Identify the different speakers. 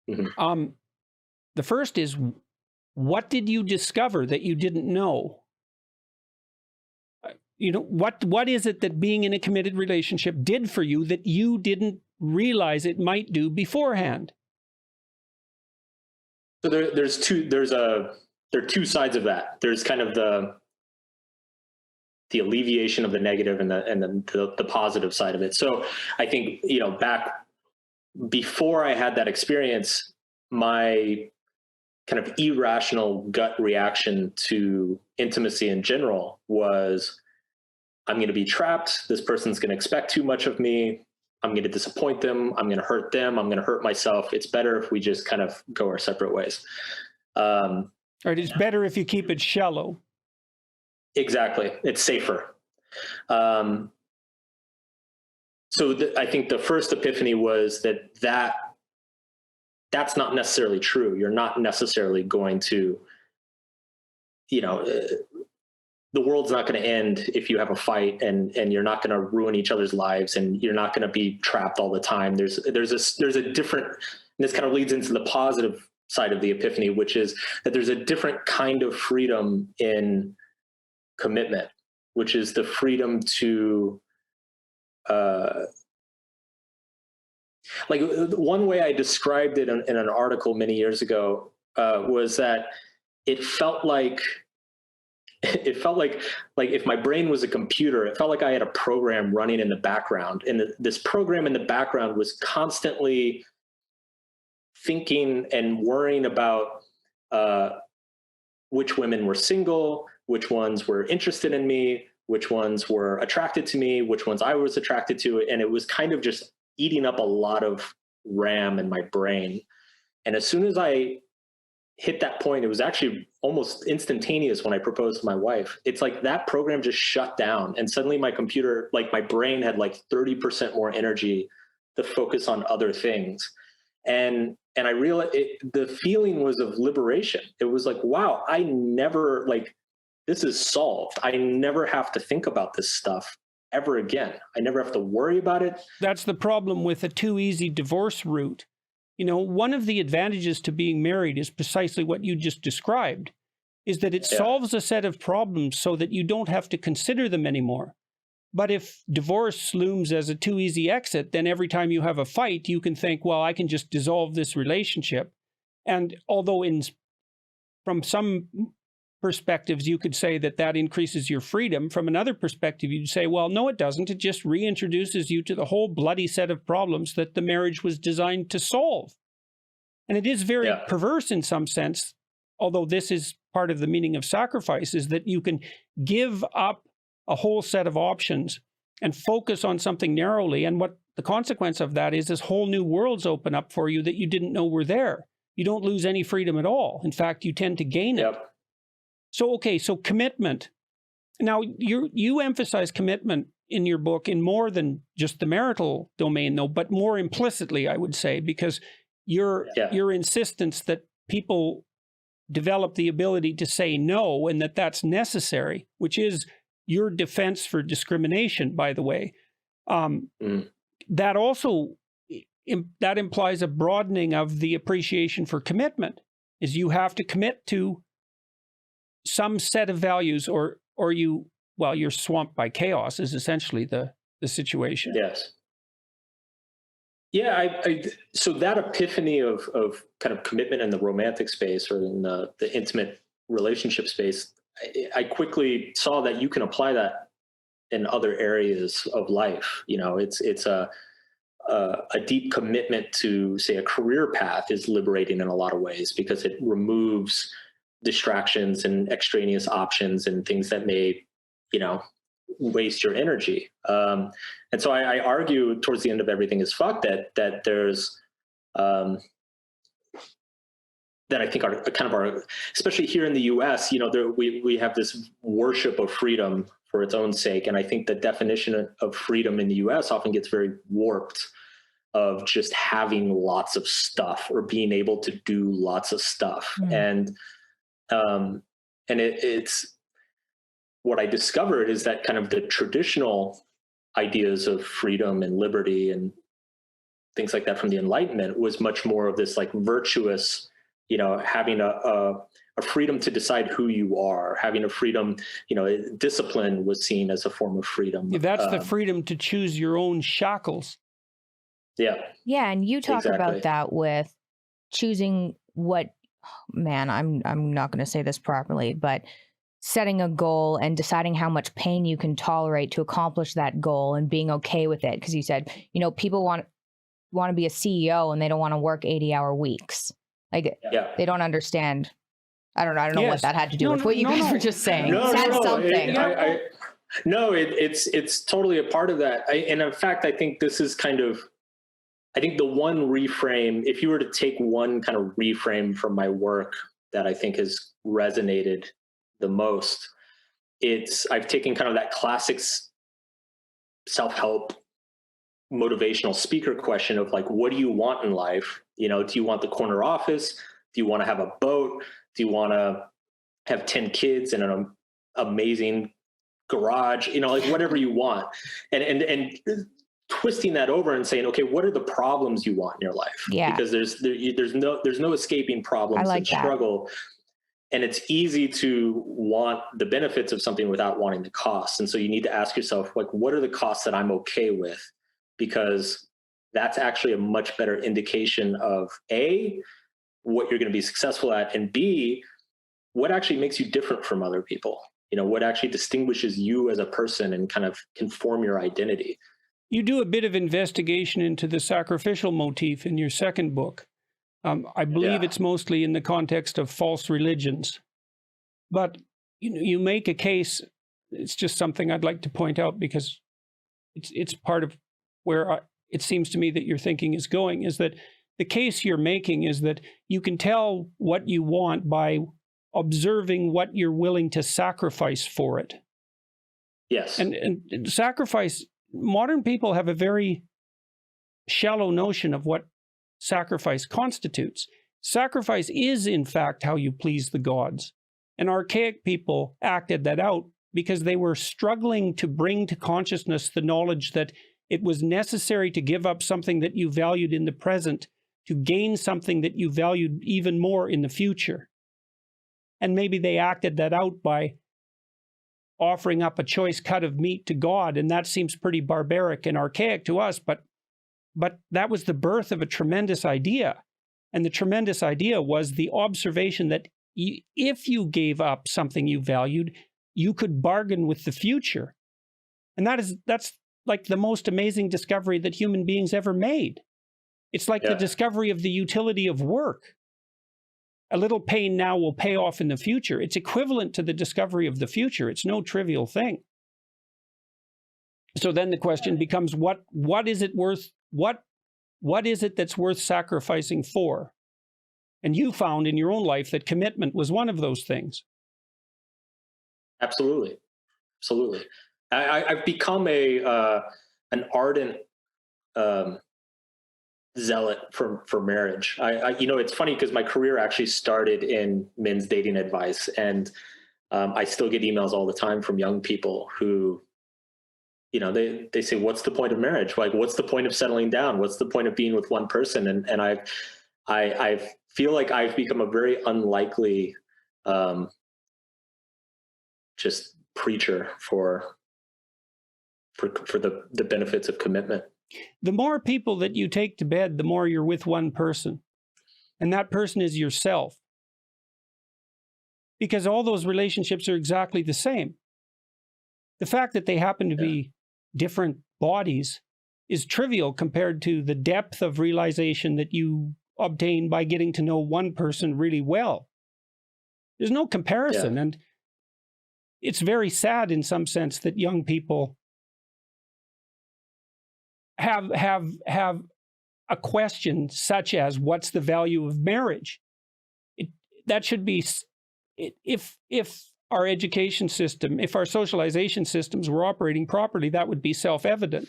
Speaker 1: The first is, what did you discover that you didn't know? What is it that being in a committed relationship did for you that you didn't realize it might do beforehand?
Speaker 2: So there are two sides of that. There's kind of the alleviation of the negative and the positive side of it. So I think, back before I had that experience, my kind of irrational gut reaction to intimacy in general was, I'm going to be trapped. This person's going to expect too much of me. I'm going to disappoint them. I'm going to hurt them. I'm going to hurt myself. It's better if we just kind of go our separate ways.
Speaker 1: Right. It's better if you keep it shallow.
Speaker 2: Exactly. It's safer. I think the first epiphany was that's not necessarily true. You're not necessarily going to, the world's not going to end if you have a fight, and you're not going to ruin each other's lives, and you're not going to be trapped all the time. There's a different, and this kind of leads into the positive side of the epiphany, which is that there's a different kind of freedom in commitment, which is the freedom to, like, one way I described it in an article many years ago was that it felt like if my brain was a computer, it felt like I had a program running in the background, and this program in the background was constantly thinking and worrying about which women were single, which ones were interested in me, which ones were attracted to me, which ones I was attracted to. And it was kind of just eating up a lot of RAM in my brain. And as soon as I hit that point, it was actually almost instantaneous when I proposed to my wife. It's like that program just shut down, and suddenly my computer, like my brain, had like 30% more energy to focus on other things. And I realized the feeling was of liberation. It was like, wow, I never, this is solved. I never have to think about this stuff ever again. I never have to worry about it.
Speaker 1: That's the problem with a too easy divorce route. One of the advantages to being married is precisely what you just described, is that it solves a set of problems so that you don't have to consider them anymore. But if divorce looms as a too easy exit, then every time you have a fight, you can think, well, I can just dissolve this relationship. And although from some perspectives, you could say that increases your freedom, from another perspective, you'd say, well, no, it doesn't. It just reintroduces you to the whole bloody set of problems that the marriage was designed to solve. And it is very perverse in some sense, although this is part of the meaning of sacrifice, is that you can give up a whole set of options and focus on something narrowly. And what the consequence of that is whole new worlds open up for you that you didn't know were there. You don't lose any freedom at all. In fact, you tend to gain it. So commitment. Now, you emphasize commitment in your book in more than just the marital domain, though, but more implicitly, I would say, because your insistence that people develop the ability to say no, and that's necessary, which is your defense for discrimination, by the way. That also that implies a broadening of the appreciation for commitment, is you have to commit to some set of values, or you're swamped by chaos, is essentially the situation.
Speaker 2: Yes. Yeah. So that epiphany of kind of commitment in the romantic space, or in the intimate relationship space, I quickly saw that you can apply that in other areas of life. It's a deep commitment to, say, a career path is liberating in a lot of ways, because it removes distractions and extraneous options and things that may, waste your energy. And so I argue towards the end of Everything is Fucked that there's, that I think are kind of our, especially here in the US, we have this worship of freedom for its own sake. And I think the definition of freedom in the US often gets very warped, of just having lots of stuff or being able to do lots of stuff. And it's what I discovered is that kind of the traditional ideas of freedom and liberty and things like that from the Enlightenment was much more of this like virtuous, you know, having a freedom to decide who you are, having a freedom, you know, discipline was seen as a form of freedom.
Speaker 1: That's the freedom to choose your own shackles.
Speaker 2: Yeah.
Speaker 3: Yeah. And you talk about that with choosing what, man, I'm not going to say this properly, but setting a goal and deciding how much pain you can tolerate to accomplish that goal and being okay with it. Because you said, you know, people want to be a CEO and they don't want to work 80-hour weeks. Like they don't understand. I don't know what that had to do with what you guys were just saying. Something.
Speaker 2: It's totally a part of that. And in fact, I think this is I think the one reframe, if you were to take one kind of reframe from my work that I think has resonated the most, I've taken kind of that classic self-help motivational speaker question of like, what do you want in life? You know, do you want the corner office? Do you want to have a boat? Do you want to have 10 kids in an amazing garage? You know, like whatever you want. And twisting that over and saying, okay, what are the problems you want in your life?
Speaker 3: Yeah.
Speaker 2: Because there's no escaping problems and struggle. And it's easy to want the benefits of something without wanting the costs. And so you need to ask yourself, like, what are the costs that I'm okay with? Because that's actually a much better indication of A, what you're going to be successful at, and B, what actually makes you different from other people. You know, what actually distinguishes you as a person and kind of can form your identity.
Speaker 1: You do a bit of investigation into the sacrificial motif in your second book. I believe it's mostly in the context of false religions. But you make a case, it's just something I'd like to point out because it's part of where it seems to me that your thinking is going, is that the case you're making is that you can tell what you want by observing what you're willing to sacrifice for it.
Speaker 2: Yes.
Speaker 1: And sacrifice, modern people have a very shallow notion of what sacrifice constitutes. Sacrifice is, in fact, how you please the gods. And archaic people acted that out because they were struggling to bring to consciousness the knowledge that it was necessary to give up something that you valued in the present to gain something that you valued even more in the future. And maybe they acted that out by offering up a choice cut of meat to God, and that seems pretty barbaric and archaic to us, but that was the birth of a tremendous idea. And the tremendous idea was the observation that if you gave up something you valued, you could bargain with the future. And that's like the most amazing discovery that human beings ever made. It's like the discovery of the utility of work. A little pain now will pay off in the future. It's equivalent to the discovery of the future. It's no trivial thing. So then the question becomes, what is it worth? What is it that's worth sacrificing for? And you found in your own life that commitment was one of those things.
Speaker 2: Absolutely. I've become an ardent zealot for marriage. It's funny because my career actually started in men's dating advice, and I still get emails all the time from young people who, they say, what's the point of marriage? Like, what's the point of settling down? What's the point of being with one person? And I feel like I've become a very unlikely just preacher for the benefits of commitment.
Speaker 1: The more people that you take to bed, the more you're with one person. And that person is yourself. Because all those relationships are exactly the same. The fact that they happen to be different bodies is trivial compared to the depth of realization that you obtain by getting to know one person really well. There's no comparison. And it's very sad in some sense that young people have a question such as, what's the value of marriage? That should be, if our education system, if our socialization systems were operating properly, that would be self-evident.